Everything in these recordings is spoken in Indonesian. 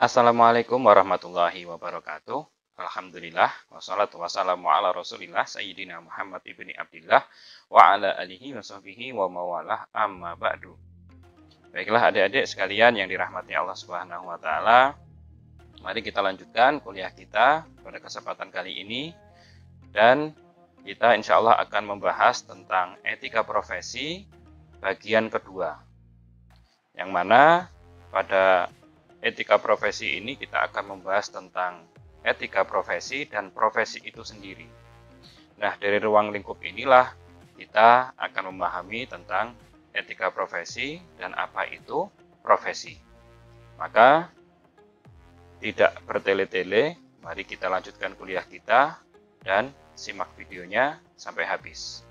Assalamualaikum warahmatullahi wabarakatuh. Alhamdulillah, wassalatu wassalamu ala rasulillah Sayyidina Muhammad ibni Abdillah wa ala alihi wa sahbihi wa mawalah amma ba'du. Baiklah adik-adik sekalian yang dirahmati Allah Subhanahu wa taala. Mari kita lanjutkan kuliah kita pada kesempatan kali ini, dan kita insya Allah akan membahas tentang etika profesi bagian kedua, yang mana pada etika profesi ini kita akan membahas tentang etika profesi dan profesi itu sendiri. Nah, dari ruang lingkup inilah kita akan memahami tentang etika profesi dan apa itu profesi. Maka tidak bertele-tele, mari kita lanjutkan kuliah kita dan simak videonya sampai habis.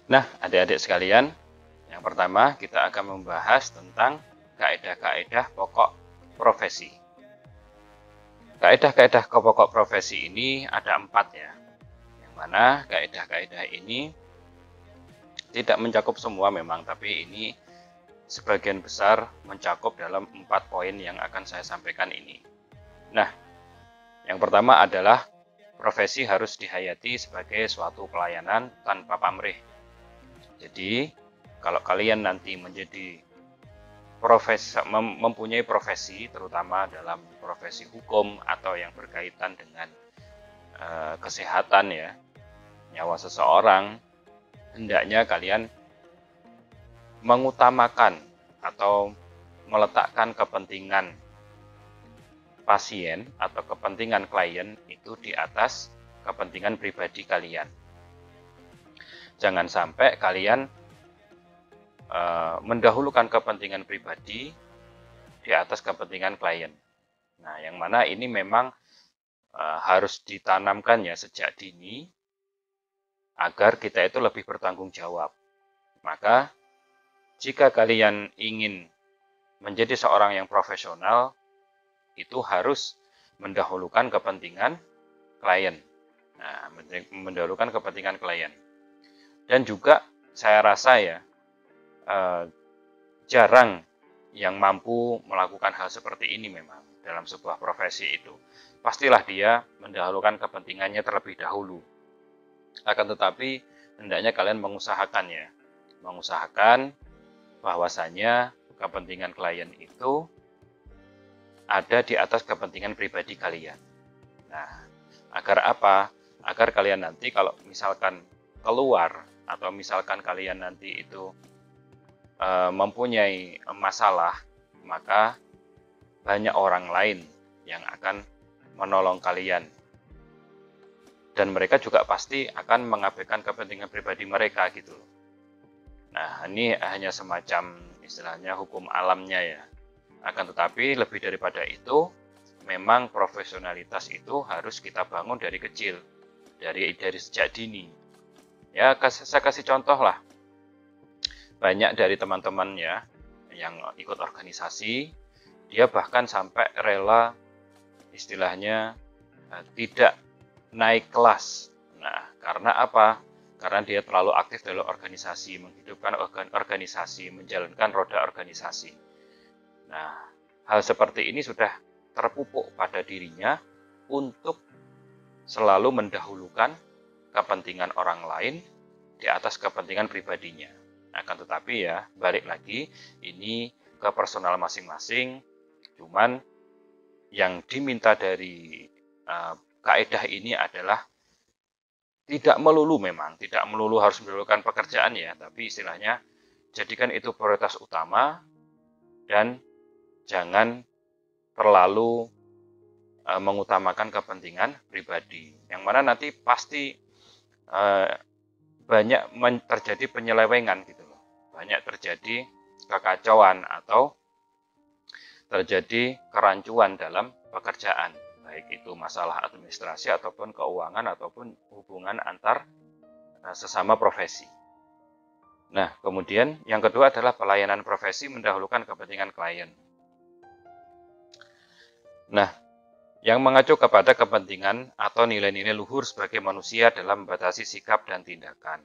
Nah, adik-adik sekalian, yang pertama kita akan membahas tentang kaidah-kaidah pokok profesi. Kaidah-kaidah pokok profesi ini ada 4 ya, yang mana kaidah-kaidah ini tidak mencakup semua memang, tapi ini sebagian besar mencakup dalam 4 poin yang akan saya sampaikan ini. Nah, yang pertama adalah profesi harus dihayati sebagai suatu pelayanan tanpa pamrih. Jadi, kalau kalian nanti menjadi mempunyai profesi, terutama dalam profesi hukum atau yang berkaitan dengan kesehatan ya, nyawa seseorang, hendaknya kalian mengutamakan atau meletakkan kepentingan pasien atau kepentingan klien itu di atas kepentingan pribadi kalian. Jangan sampai kalian mendahulukan kepentingan pribadi di atas kepentingan klien. Nah, yang mana ini memang harus ditanamkan ya sejak dini agar kita itu lebih bertanggung jawab. Maka jika kalian ingin menjadi seorang yang profesional, itu harus mendahulukan kepentingan klien. Nah, mendahulukan kepentingan klien. Dan juga saya rasa ya jarang yang mampu melakukan hal seperti ini memang dalam sebuah profesi itu. Pastilah dia mendahulukan kepentingannya terlebih dahulu. Akan tetapi hendaknya kalian mengusahakan bahwasanya kepentingan klien itu ada di atas kepentingan pribadi kalian. Nah, agar apa? Agar kalian nanti kalau misalkan keluar atau misalkan kalian nanti itu mempunyai masalah, maka banyak orang lain yang akan menolong kalian. Dan mereka juga pasti akan mengabaikan kepentingan pribadi mereka gitu. Nah, ini hanya semacam istilahnya hukum alamnya ya. Akan tetapi lebih daripada itu, memang profesionalitas itu harus kita bangun dari kecil, dari sejak dini. Ya, saya kasih contoh lah. Banyak dari teman-teman ya yang ikut organisasi, dia bahkan sampai rela istilahnya tidak naik kelas. Nah, karena apa? Karena dia terlalu aktif dalam organisasi, menghidupkan organisasi, menjalankan roda organisasi. Nah, hal seperti ini sudah terpupuk pada dirinya untuk selalu mendahulukan kepentingan orang lain di atas kepentingan pribadinya. Akan tetapi ya, balik lagi, ini ke personal masing-masing. Cuman yang diminta dari kaidah ini adalah tidak melulu harus mendahulukan pekerjaan ya, tapi istilahnya jadikan itu prioritas utama dan jangan terlalu mengutamakan kepentingan pribadi. Yang mana nanti pasti banyak terjadi penyelewengan gitu loh. Banyak terjadi kekacauan atau terjadi kerancuan dalam pekerjaan, baik itu masalah administrasi ataupun keuangan ataupun hubungan antar sesama profesi. Nah, kemudian yang kedua adalah pelayanan profesi mendahulukan kepentingan klien. Nah, yang mengacu kepada kepentingan atau nilai-nilai luhur sebagai manusia dalam membatasi sikap dan tindakan.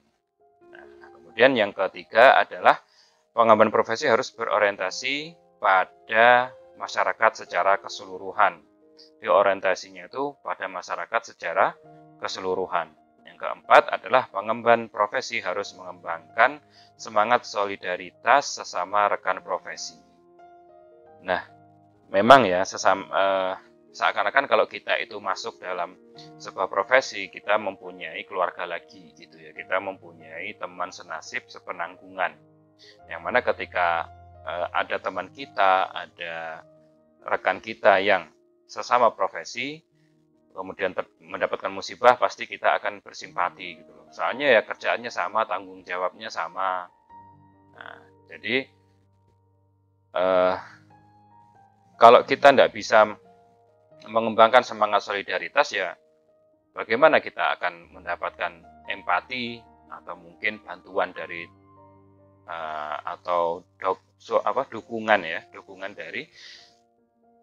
Nah, kemudian yang ketiga adalah pengemban profesi harus berorientasi pada masyarakat secara keseluruhan. Jadi orientasinya itu pada masyarakat secara keseluruhan. Yang keempat adalah pengemban profesi harus mengembangkan semangat solidaritas sesama rekan profesi. Nah, memang ya seakan-akan kalau kita itu masuk dalam sebuah profesi, kita mempunyai keluarga lagi gitu ya. Kita mempunyai teman senasib sepenanggungan. Yang mana ketika ada teman kita, ada rekan kita yang sesama profesi, kemudian mendapatkan musibah, pasti kita akan bersimpati gitu loh. Soalnya ya kerjaannya sama, tanggung jawabnya sama. Nah, jadi kalau kita tidak bisa mengembangkan semangat solidaritas, ya bagaimana kita akan mendapatkan empati atau mungkin bantuan dari atau dukungan dari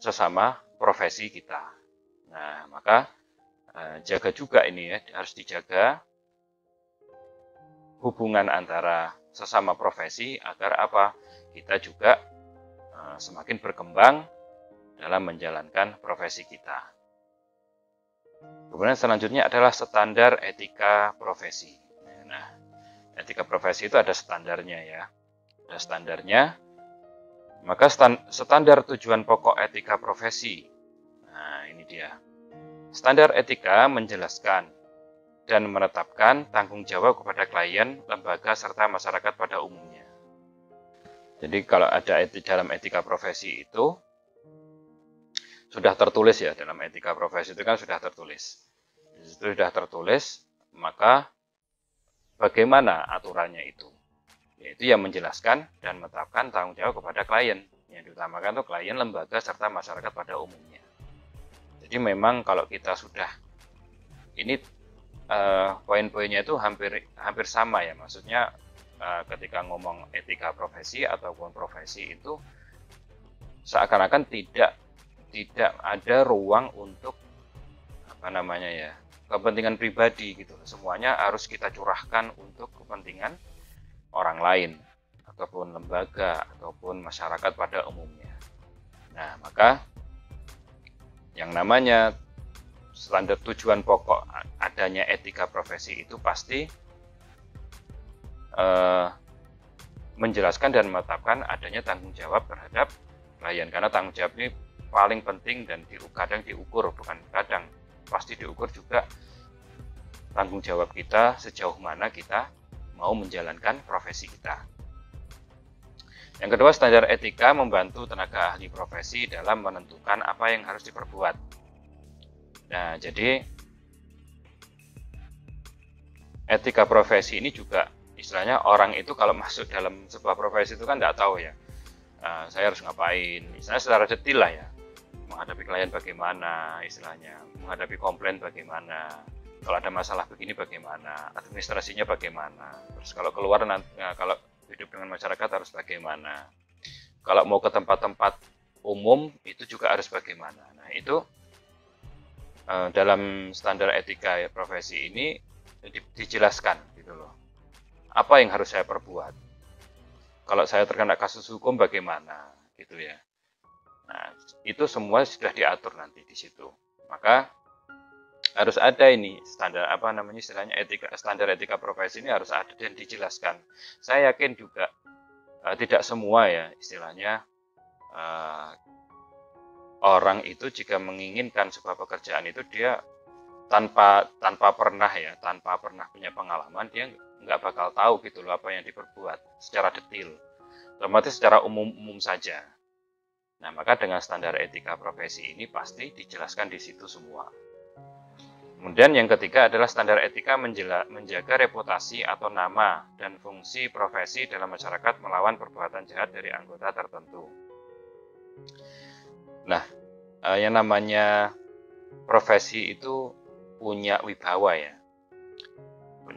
sesama profesi kita. Nah, maka jaga juga ini ya, harus dijaga hubungan antara sesama profesi agar apa? Kita juga semakin berkembang dalam menjalankan profesi kita. Kemudian selanjutnya adalah standar etika profesi. Nah, etika profesi itu ada standarnya ya. Ada standarnya. Maka standar tujuan pokok etika profesi. Nah, ini dia. Standar etika menjelaskan dan menetapkan tanggung jawab kepada klien, lembaga, serta masyarakat pada umumnya. Jadi kalau ada dalam etika profesi itu sudah tertulis ya, dalam etika profesi itu kan sudah tertulis. Itu sudah tertulis, maka bagaimana aturannya itu? Yaitu yang menjelaskan dan menetapkan tanggung jawab kepada klien. Yang diutamakan itu klien, lembaga, serta masyarakat pada umumnya. Jadi memang kalau kita sudah, ini poin-poinnya itu hampir sama ya. Maksudnya ketika ngomong etika profesi ataupun profesi itu seakan-akan tidak ada ruang untuk kepentingan pribadi gitu. Semuanya harus kita curahkan untuk kepentingan orang lain ataupun lembaga ataupun masyarakat pada umumnya. Nah, maka yang namanya standar tujuan pokok adanya etika profesi itu pasti menjelaskan dan menetapkan adanya tanggung jawab terhadap klien, karena tanggung jawab ini paling penting dan kadang diukur, bukan kadang, pasti diukur juga tanggung jawab kita sejauh mana kita mau menjalankan profesi kita. Yang kedua, standar etika membantu tenaga ahli profesi dalam menentukan apa yang harus diperbuat. Nah, jadi etika profesi ini juga istilahnya orang itu kalau masuk dalam sebuah profesi itu kan tidak tahu ya, saya harus ngapain, misalnya secara detail lah ya, menghadapi klien bagaimana, istilahnya menghadapi komplain bagaimana, kalau ada masalah begini bagaimana, administrasinya bagaimana, terus kalau keluar kalau hidup dengan masyarakat harus bagaimana, kalau mau ke tempat-tempat umum itu juga harus bagaimana. Nah, itu dalam standar etika profesi ini dijelaskan gitu loh, apa yang harus saya perbuat, kalau saya terkena kasus hukum bagaimana gitu ya. Nah, itu semua sudah diatur nanti di situ. Maka harus ada ini standar istilahnya standar etika profesi ini harus ada dan dijelaskan. Saya yakin juga tidak semua ya istilahnya orang itu jika menginginkan sebuah pekerjaan itu dia tanpa pernah punya pengalaman, dia nggak bakal tahu gitu loh apa yang diperbuat secara detail, otomatis secara umum saja. Nah, maka dengan standar etika profesi ini pasti dijelaskan di situ semua. Kemudian yang ketiga adalah standar etika menjaga reputasi atau nama dan fungsi profesi dalam masyarakat melawan perbuatan jahat dari anggota tertentu. Nah, yang namanya profesi itu punya wibawa ya.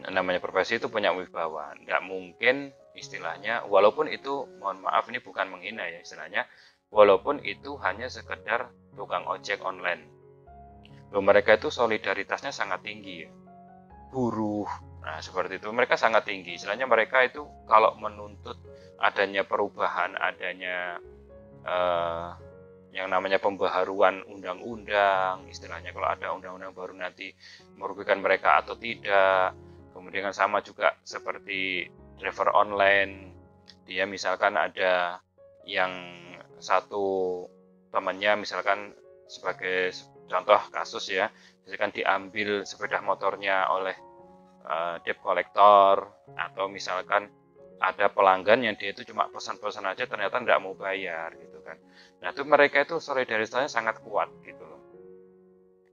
Namanya profesi itu punya wibawa. Nggak mungkin istilahnya, walaupun itu, mohon maaf ini bukan menghina ya istilahnya, walaupun itu hanya sekedar tukang ojek online. Loh, mereka itu solidaritasnya sangat tinggi ya. Buruh, nah seperti itu, mereka sangat tinggi. Istilahnya mereka itu kalau menuntut adanya perubahan, adanya yang namanya pembaharuan undang-undang, istilahnya kalau ada undang-undang baru nanti merugikan mereka atau tidak. Kemudian kan sama juga seperti driver online, dia misalkan ada yang satu temannya misalkan sebagai contoh kasus ya, misalkan diambil sepeda motornya oleh debt collector, atau misalkan ada pelanggan yang dia itu cuma pesan-pesan aja ternyata nggak mau bayar gitu kan. Nah itu mereka itu solidaritasnya sangat kuat gitu loh.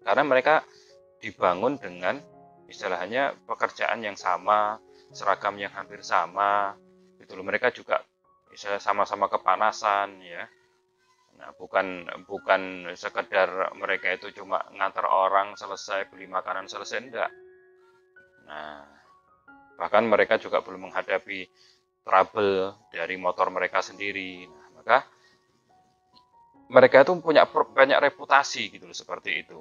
Karena mereka dibangun dengan istilahnya pekerjaan yang sama, seragam yang hampir sama gitu loh. Mereka juga misalnya sama-sama kepanasan ya. Nah, bukan sekedar mereka itu cuma ngantar orang selesai, beli makanan selesai, enggak. Nah, bahkan mereka juga belum menghadapi trouble dari motor mereka sendiri. Nah, maka mereka itu punya banyak reputasi gitu loh, seperti itu.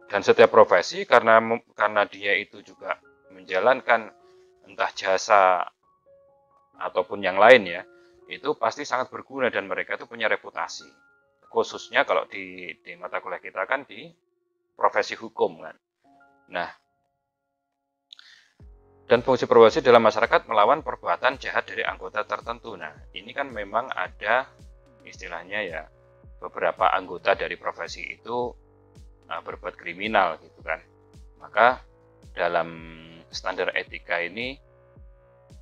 Dan setiap profesi karena dia itu juga menjalankan entah jasa ataupun yang lain ya, itu pasti sangat berguna dan mereka itu punya reputasi. Khususnya kalau di mata kuliah kita kan di profesi hukum kan. Nah, dan fungsi probasi dalam masyarakat melawan perbuatan jahat dari anggota tertentu. Nah, ini kan memang ada istilahnya ya, beberapa anggota dari profesi itu berbuat kriminal gitu kan. Maka dalam standar etika ini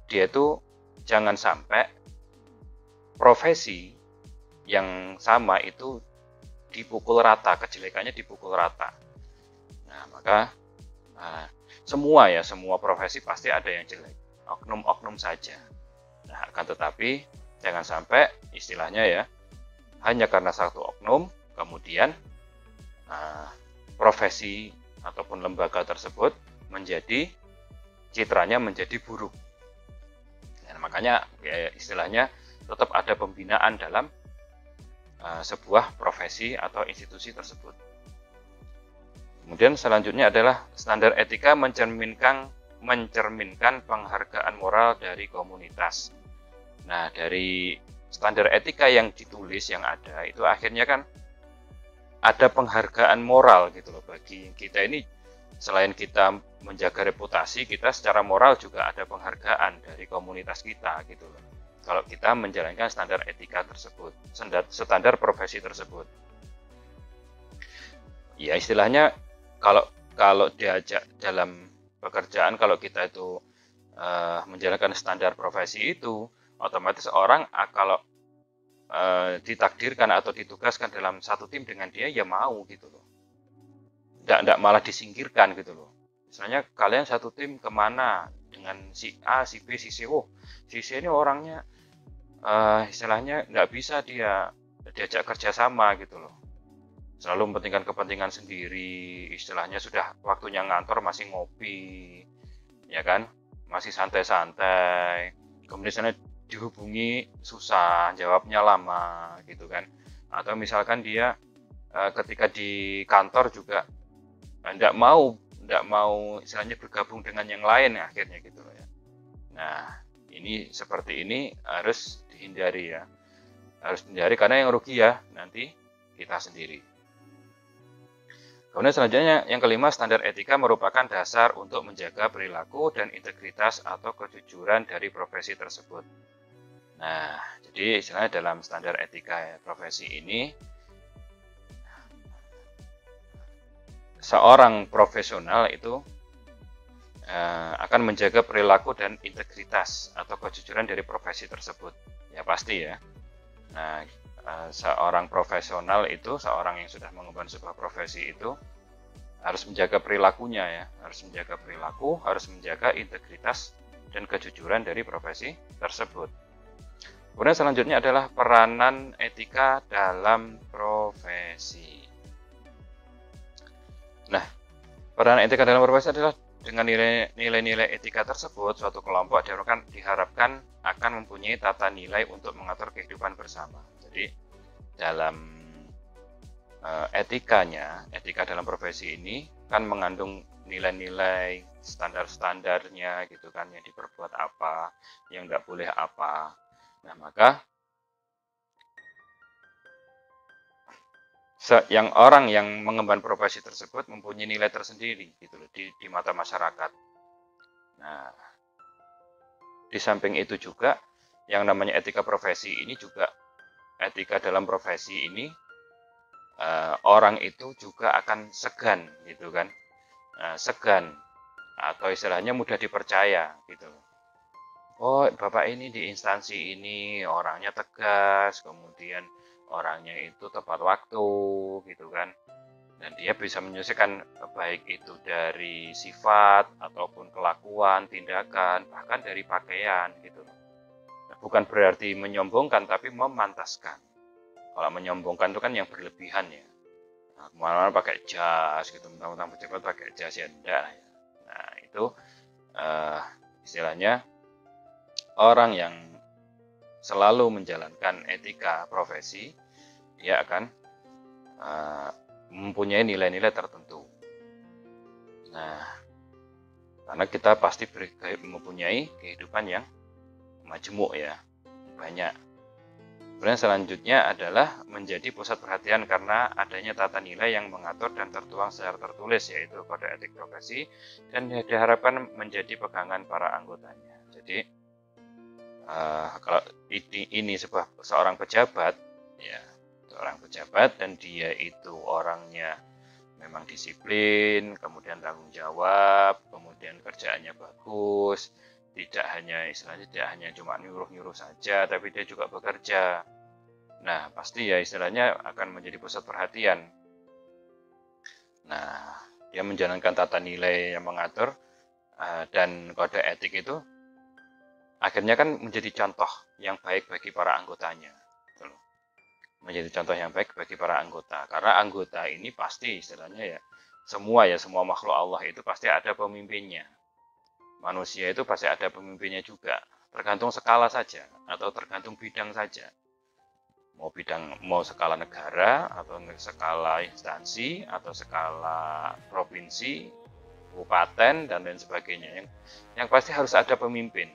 dia itu jangan sampai profesi yang sama itu dipukul rata, kejelekannya dipukul rata. Nah, maka semua profesi pasti ada yang jelek, oknum-oknum saja. Nah, akan tetapi jangan sampai istilahnya ya, hanya karena satu oknum kemudian profesi ataupun lembaga tersebut menjadi citranya menjadi buruk. Nah, makanya ya, istilahnya tetap ada pembinaan dalam sebuah profesi atau institusi tersebut. Kemudian selanjutnya adalah standar etika mencerminkan penghargaan moral dari komunitas. Nah, dari standar etika yang ditulis yang ada itu akhirnya kan ada penghargaan moral gitu loh bagi kita ini. Selain kita menjaga reputasi, kita secara moral juga ada penghargaan dari komunitas kita gitu loh. Kalau kita menjalankan standar etika tersebut, standar profesi tersebut. Ya istilahnya kalau diajak dalam pekerjaan, kalau kita itu menjalankan standar profesi itu, otomatis orang kalau ditakdirkan atau ditugaskan dalam satu tim dengan dia, ya mau gitu loh. Nggak malah disingkirkan gitu loh. Misalnya kalian satu tim kemana dengan si A, si B, si C. Oh, si C ini orangnya istilahnya nggak bisa dia diajak kerjasama gitu loh. Selalu mementingkan kepentingan sendiri, istilahnya sudah waktunya ngantor masih ngopi, ya kan, masih santai-santai. Kemudian dihubungi susah, jawabnya lama, gitu kan. Atau misalkan dia ketika di kantor juga nggak mau istilahnya bergabung dengan yang lain akhirnya gitu loh ya. Nah, ini seperti ini harus dihindari ya. Harus dihindari karena yang rugi ya nanti kita sendiri. Kemudian selanjutnya yang kelima, standar etika merupakan dasar untuk menjaga perilaku dan integritas atau kejujuran dari profesi tersebut. Nah, jadi istilahnya dalam standar etika profesi ini, seorang profesional itu akan menjaga perilaku dan integritas atau kejujuran dari profesi tersebut. Ya pasti ya. Nah, seorang profesional itu, seorang yang sudah mengemban sebuah profesi itu harus menjaga perilakunya ya, harus menjaga perilaku, harus menjaga integritas dan kejujuran dari profesi tersebut. Kemudian selanjutnya adalah peranan etika dalam profesi. Nah, peranan etika dalam profesi adalah dengan nilai-nilai etika tersebut, suatu kelompok diharapkan akan mempunyai tata nilai untuk mengatur kehidupan bersama. Jadi dalam etika dalam profesi ini kan mengandung nilai-nilai standar-standarnya gitu kan, yang diperbuat apa, yang nggak boleh apa. Nah, maka yang orang yang mengemban profesi tersebut mempunyai nilai tersendiri gitu loh di mata masyarakat. Nah, di samping itu juga yang namanya etika profesi ini juga, etika dalam profesi ini orang itu juga akan segan gitu kan, segan atau istilahnya mudah dipercaya gitu. Oh, Bapak ini di instansi ini orangnya tegas, kemudian orangnya itu tepat waktu gitu kan. Dan dia bisa menyelesaikan baik itu dari sifat ataupun kelakuan, tindakan, bahkan dari pakaian gitu. Nah, bukan berarti menyombongkan, tapi memantaskan. Kalau menyombongkan itu kan yang berlebihan ya. Nah, kemana-mana pakai jas gitu, mentang-mentang pejabat pakai jas ya enggak ya. Nah, itu istilahnya orang yang selalu menjalankan etika profesi, dia akan mempunyai nilai-nilai tertentu. Nah, karena kita pasti mempunyai kehidupan yang majemuk ya, banyak. Kemudian selanjutnya adalah menjadi pusat perhatian karena adanya tata nilai yang mengatur dan tertuang secara tertulis, yaitu kode etik profesi, dan diharapkan menjadi pegangan para anggotanya. Jadi kalau ini seorang pejabat, ya seorang pejabat dan dia itu orangnya memang disiplin, kemudian tanggung jawab, kemudian kerjaannya bagus, tidak hanya cuma nyuruh-nyuruh saja, tapi dia juga bekerja. Nah, pasti ya istilahnya akan menjadi pusat perhatian. Nah, dia menjalankan tata nilai yang mengatur dan kode etik itu akhirnya kan menjadi contoh yang baik bagi para anggotanya. Menjadi contoh yang baik bagi para anggota. Karena anggota ini pasti istilahnya ya, semua makhluk Allah itu pasti ada pemimpinnya. Manusia itu pasti ada pemimpinnya juga. Tergantung skala saja atau tergantung bidang saja. Mau skala negara atau skala instansi atau skala provinsi, kabupaten dan lain sebagainya. Yang pasti harus ada pemimpin.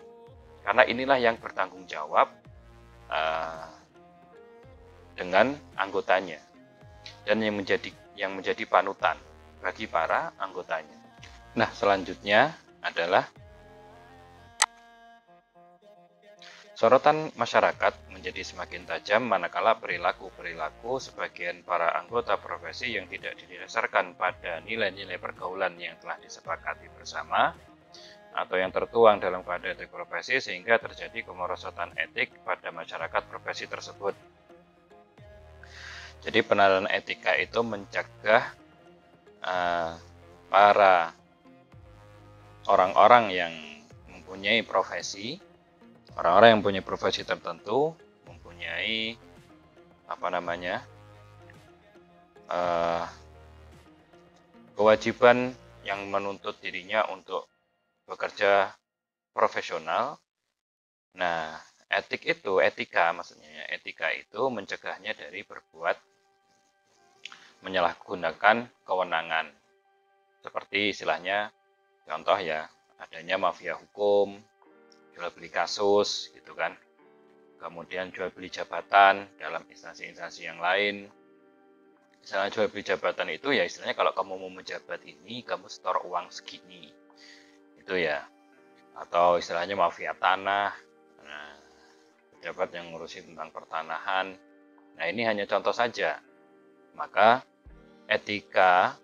Karena inilah yang bertanggung jawab dengan anggotanya dan yang menjadi panutan bagi para anggotanya. Nah, selanjutnya adalah sorotan masyarakat menjadi semakin tajam manakala perilaku-perilaku sebagian para anggota profesi yang tidak didasarkan pada nilai-nilai pergaulan yang telah disepakati bersama atau yang tertuang dalam kode etik profesi, sehingga terjadi kemerosotan etik pada masyarakat profesi tersebut. Jadi penerapan etika itu mencegah para orang-orang yang mempunyai profesi, orang-orang yang mempunyai profesi tertentu, mempunyai kewajiban yang menuntut dirinya untuk bekerja profesional. Nah, etika itu mencegahnya dari berbuat menyalahgunakan kewenangan. Seperti istilahnya, contoh ya, adanya mafia hukum, jual beli kasus gitu kan. Kemudian jual beli jabatan dalam instansi-instansi yang lain. Misalnya jual beli jabatan itu ya istilahnya kalau kamu mau menjabat ini, kamu setor uang segini. Itu ya. Atau istilahnya mafia tanah. Nah, pejabat yang ngurusin tentang pertanahan. Nah, ini hanya contoh saja. Maka etika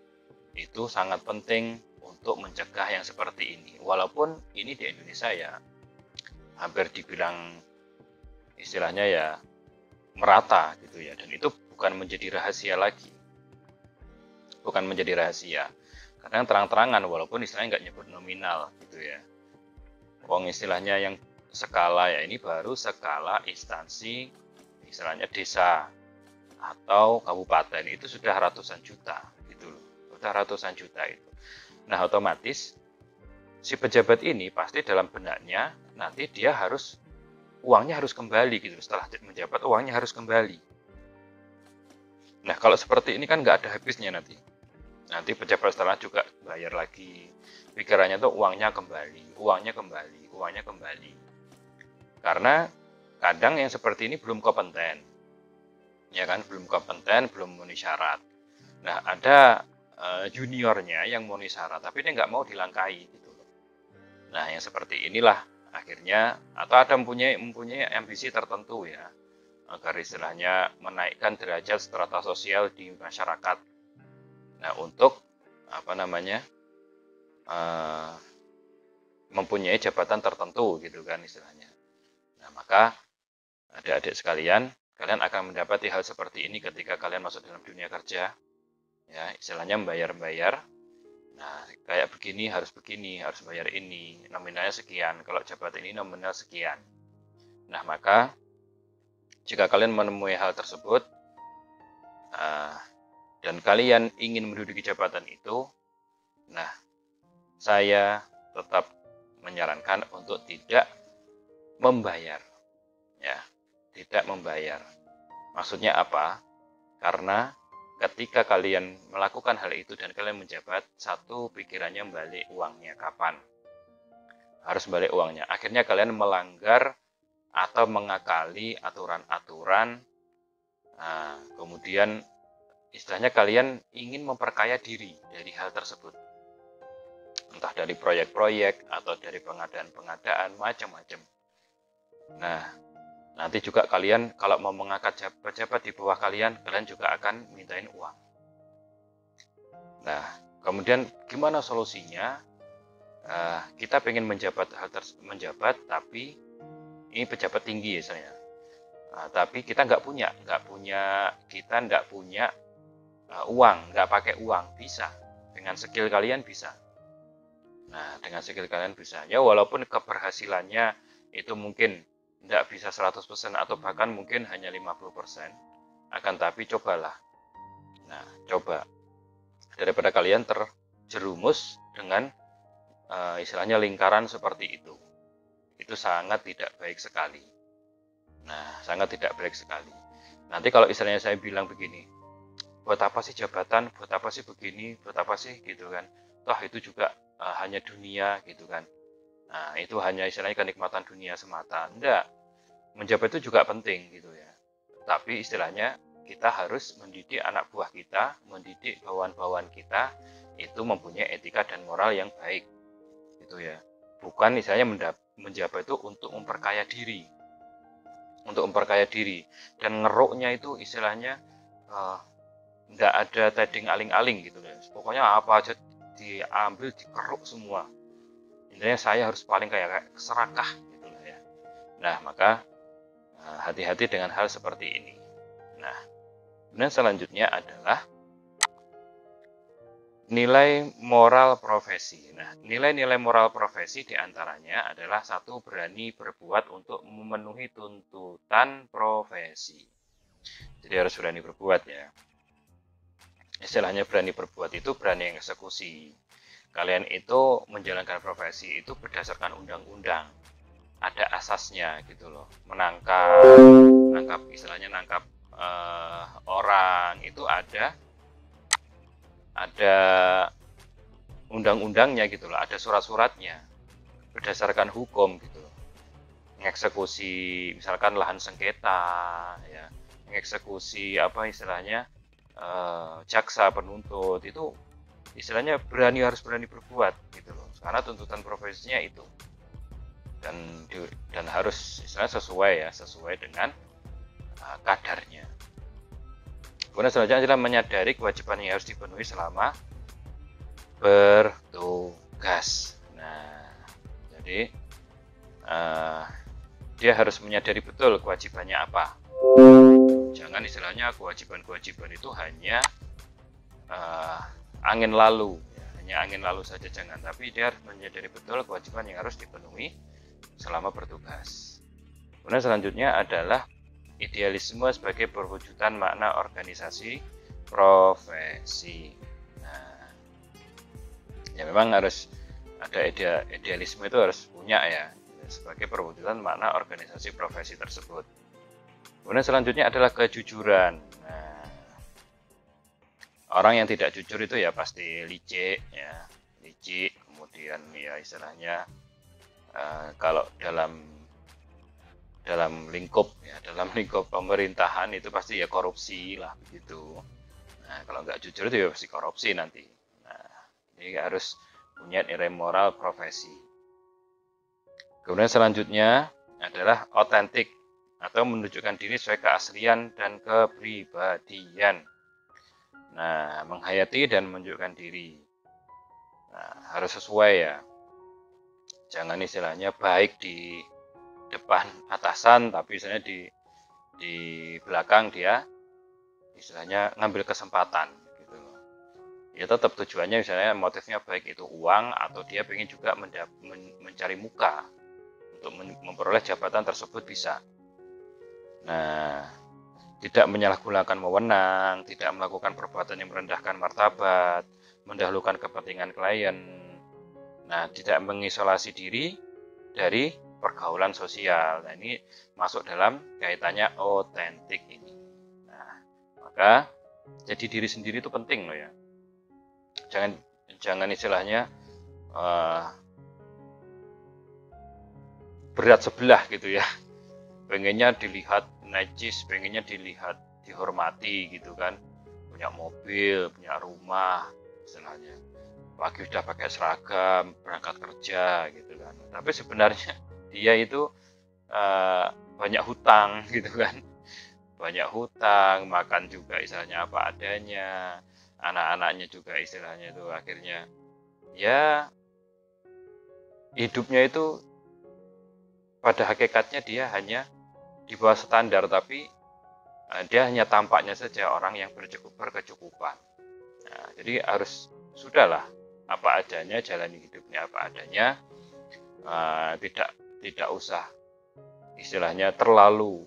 itu sangat penting untuk mencegah yang seperti ini. Walaupun ini di Indonesia ya hampir dibilang istilahnya ya merata gitu ya. Dan itu bukan menjadi rahasia lagi. Bukan menjadi rahasia. Karena terang-terangan walaupun istilahnya nggak nyebut nominal gitu ya. Wong istilahnya yang skala ya ini baru skala instansi istilahnya desa atau kabupaten itu sudah ratusan juta gitu loh. Sudah ratusan juta itu. Nah, otomatis si pejabat ini pasti dalam benaknya nanti dia uangnya harus kembali gitu. Setelah menjabat uangnya harus kembali. Nah, kalau seperti ini kan nggak ada habisnya nanti. Nanti pejabat setelah juga bayar lagi. Pikirannya tuh uangnya kembali, uangnya kembali, uangnya kembali. Karena kadang yang seperti ini belum kompeten. Ya kan, belum kompeten, belum memenuhi syarat. Nah, ada juniornya yang memenuhi syarat, tapi dia nggak mau dilangkahi gitu. Nah, yang seperti inilah akhirnya, atau ada mempunyai ambisi tertentu ya, agar istilahnya menaikkan derajat strata sosial di masyarakat. Nah, untuk apa namanya, mempunyai jabatan tertentu gitu kan istilahnya. Nah, maka adik-adik sekalian, kalian akan mendapati hal seperti ini ketika kalian masuk dalam dunia kerja. Ya, istilahnya membayar-bayar. Nah, kayak begini, harus bayar ini, nominalnya sekian. Kalau jabatan ini nominal sekian. Nah, maka jika kalian menemui hal tersebut dan kalian ingin menduduki jabatan itu, nah, saya tetap menyarankan untuk tidak membayar. Ya, tidak membayar. Maksudnya apa? Karena ketika kalian melakukan hal itu dan kalian menjabat, satu pikirannya balik uangnya kapan? Harus balik uangnya. Akhirnya kalian melanggar atau mengakali aturan-aturan. Nah, kemudian istilahnya kalian ingin memperkaya diri dari hal tersebut. Entah dari proyek-proyek atau dari pengadaan-pengadaan, macam-macam. Nah, nanti juga kalian kalau mau mengangkat pejabat di bawah kalian juga akan mintain uang. Nah, kemudian gimana solusinya? Kita pengen menjabat tapi ini pejabat tinggi ya saya. Tapi kita nggak punya uang, nggak pakai uang, bisa. Dengan skill kalian bisa. Nah, dengan skill kalian bisa. Ya, walaupun keberhasilannya itu mungkin tidak bisa 100% atau bahkan mungkin hanya 50%, akan tapi cobalah. Nah, coba. Daripada kalian terjerumus dengan istilahnya lingkaran seperti itu. Itu sangat tidak baik sekali. Nah, sangat tidak baik sekali. Nanti kalau istilahnya saya bilang begini, buat apa sih jabatan, buat apa sih begini, buat apa sih gitu kan. Toh itu juga hanya dunia gitu kan. Nah, itu hanya istilahnya kenikmatan dunia semata. Enggak. Menjabat itu juga penting gitu ya. Tapi istilahnya kita harus mendidik anak buah kita, mendidik bawahan-bawahan kita itu mempunyai etika dan moral yang baik. Gitu ya. Bukan istilahnya menjabat itu untuk memperkaya diri. Untuk memperkaya diri. Dan ngeruknya itu istilahnya enggak ada teding aling-aling gitu ya. Pokoknya apa aja diambil, dikeruk semua. Intinya saya harus paling kayak serakah gitu ya. Nah, maka hati-hati dengan hal seperti ini. Nah, kemudian selanjutnya adalah nilai moral profesi. Nah, nilai-nilai moral profesi diantaranya adalah satu, berani berbuat untuk memenuhi tuntutan profesi. Jadi harus berani berbuat ya. Istilahnya berani berbuat itu berani eksekusi. Kalian itu menjalankan profesi itu berdasarkan undang-undang. Ada asasnya gitu loh. Menangkap istilahnya nangkap orang itu ada undang-undangnya gitu loh, ada surat-suratnya berdasarkan hukum gitu loh. Mengeksekusi misalkan lahan sengketa ya, mengeksekusi apa istilahnya jaksa penuntut itu istilahnya harus berani berbuat gitu loh, karena tuntutan profesinya itu dan harus istilahnya sesuai dengan kadarnya. Kemudian selanjutnya adalah menyadari kewajiban yang harus dipenuhi selama bertugas. Nah, jadi dia harus menyadari betul kewajibannya apa. Jangan istilahnya kewajiban-kewajiban itu hanya angin lalu, ya, hanya angin lalu saja jangan. Tapi dia harus menyadari betul kewajiban yang harus dipenuhi selama bertugas. Kemudian selanjutnya adalah idealisme sebagai perwujudan makna organisasi profesi. Nah, ya memang harus ada idealisme itu harus punya ya sebagai perwujudan makna organisasi profesi tersebut. Kemudian selanjutnya adalah kejujuran. Nah, Orang yang tidak jujur itu ya pasti licik, ya licik, kemudian ya istilahnya kalau dalam lingkup pemerintahan itu pasti ya korupsi lah begitu. Nah, kalau nggak jujur itu ya pasti korupsi nanti. Nah, ini harus punya nilai moral profesi. Kemudian selanjutnya adalah otentik atau menunjukkan diri sesuai keaslian dan kepribadian. Nah, menghayati dan menunjukkan diri. Nah, harus sesuai ya. Jangan istilahnya baik di depan atasan, tapi misalnya di belakang dia istilahnya ngambil kesempatan gitu. Ya tetap tujuannya misalnya motifnya baik itu uang atau dia ingin juga mencari muka untuk memperoleh jabatan tersebut bisa. Nah, tidak menyalahgunakan wewenang, tidak melakukan perbuatan yang merendahkan martabat, mendahulukan kepentingan klien. Nah, tidak mengisolasi diri dari pergaulan sosial. Nah, ini masuk dalam kaitannya otentik ini. Nah, maka jadi diri sendiri itu penting loh ya. Jangan istilahnya berat sebelah gitu ya. Pengennya dilihat najis, pengennya dilihat dihormati gitu kan, punya mobil, punya rumah istilahnya, pagi udah pakai seragam berangkat kerja gitu kan, tapi sebenarnya dia itu banyak hutang gitu kan, banyak hutang, makan juga istilahnya apa adanya, anak-anaknya juga istilahnya itu akhirnya ya hidupnya itu pada hakikatnya dia hanya di bawah standar, tapi dia hanya tampaknya saja orang yang berkecukupan. Nah, jadi harus sudahlah apa adanya, jalani hidupnya apa adanya, tidak usah istilahnya terlalu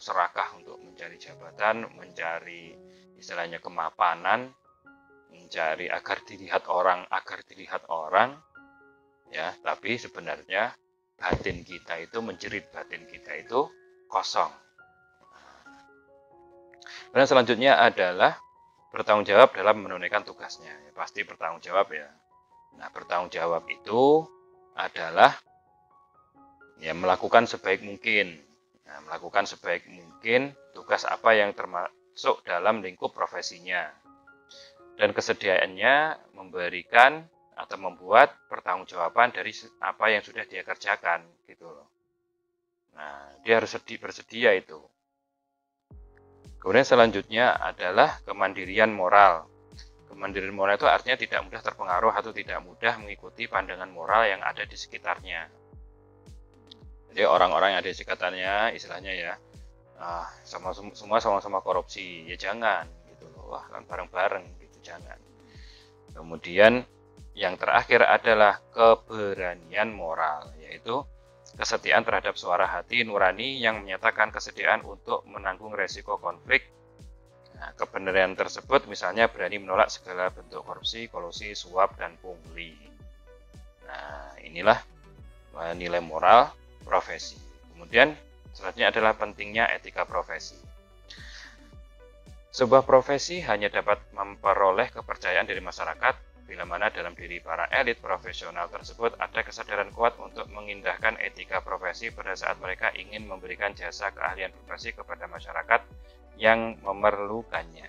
serakah untuk mencari jabatan, mencari istilahnya kemapanan, mencari agar dilihat orang, ya. Tapi sebenarnya batin kita itu menjerit, batin kita itu kosong. Dan selanjutnya adalah bertanggung jawab dalam menunaikan tugasnya. Ya, pasti bertanggung jawab ya. Nah, bertanggung jawab itu adalah ya melakukan sebaik mungkin. Nah, melakukan sebaik mungkin tugas apa yang termasuk dalam lingkup profesinya. Dan kesediaannya memberikan atau membuat pertanggungjawaban dari apa yang sudah dia kerjakan gitu loh. Nah, dia harus bersedia itu. Kemudian selanjutnya adalah kemandirian moral. Kemandirian moral itu artinya tidak mudah terpengaruh atau tidak mudah mengikuti pandangan moral yang ada di sekitarnya. Jadi orang-orang yang ada di sekitarnya, istilahnya ya, semua sama-sama korupsi, ya jangan gitu loh. Wah, kan bareng-bareng gitu, jangan. Kemudian yang terakhir adalah keberanian moral, yaitu kesetiaan terhadap suara hati nurani yang menyatakan kesediaan untuk menanggung resiko konflik. Nah, kebenaran tersebut misalnya berani menolak segala bentuk korupsi, kolusi, suap, dan pungli. Nah, inilah nilai moral profesi. Kemudian selanjutnya adalah pentingnya etika profesi. Sebuah profesi hanya dapat memperoleh kepercayaan dari masyarakat bila mana dalam diri para elit profesional tersebut ada kesadaran kuat untuk mengindahkan etika profesi pada saat mereka ingin memberikan jasa keahlian profesi kepada masyarakat yang memerlukannya.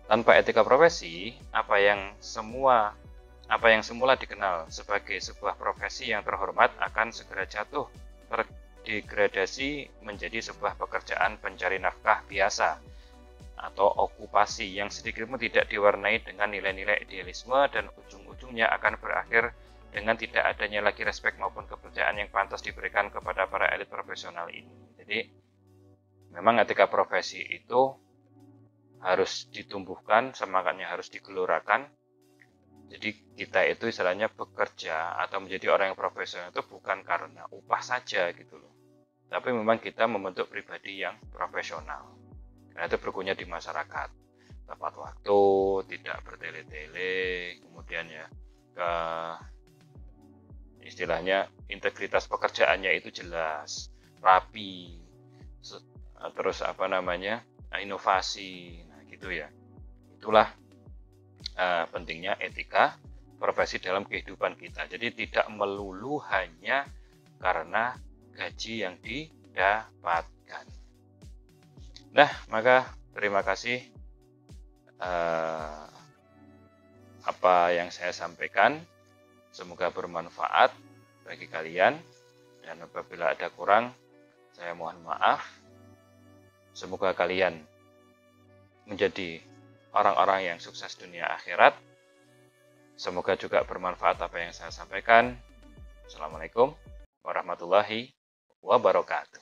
Tanpa etika profesi, apa yang semula dikenal sebagai sebuah profesi yang terhormat akan segera jatuh terdegradasi menjadi sebuah pekerjaan pencari nafkah biasa atau okupasi yang sedikitpun tidak diwarnai dengan nilai-nilai idealisme dan ujung-ujungnya akan berakhir dengan tidak adanya lagi respek maupun kepercayaan yang pantas diberikan kepada para elit profesional ini. Jadi memang etika profesi itu harus ditumbuhkan, semangatnya harus digelorakan. Jadi kita itu istilahnya bekerja atau menjadi orang yang profesional itu bukan karena upah saja gitu loh, tapi memang kita membentuk pribadi yang profesional. Karena itu berguna di masyarakat, tepat waktu, tidak bertele-tele, kemudian ya ke istilahnya integritas pekerjaannya itu jelas, rapi, terus inovasi, nah gitu ya. Itulah pentingnya etika profesi dalam kehidupan kita. Jadi tidak melulu hanya karena gaji yang didapatkan. Nah, maka terima kasih apa yang saya sampaikan. Semoga bermanfaat bagi kalian. Dan apabila ada kurang, saya mohon maaf. Semoga kalian menjadi orang-orang yang sukses dunia akhirat. Semoga juga bermanfaat apa yang saya sampaikan. Assalamualaikum warahmatullahi wabarakatuh.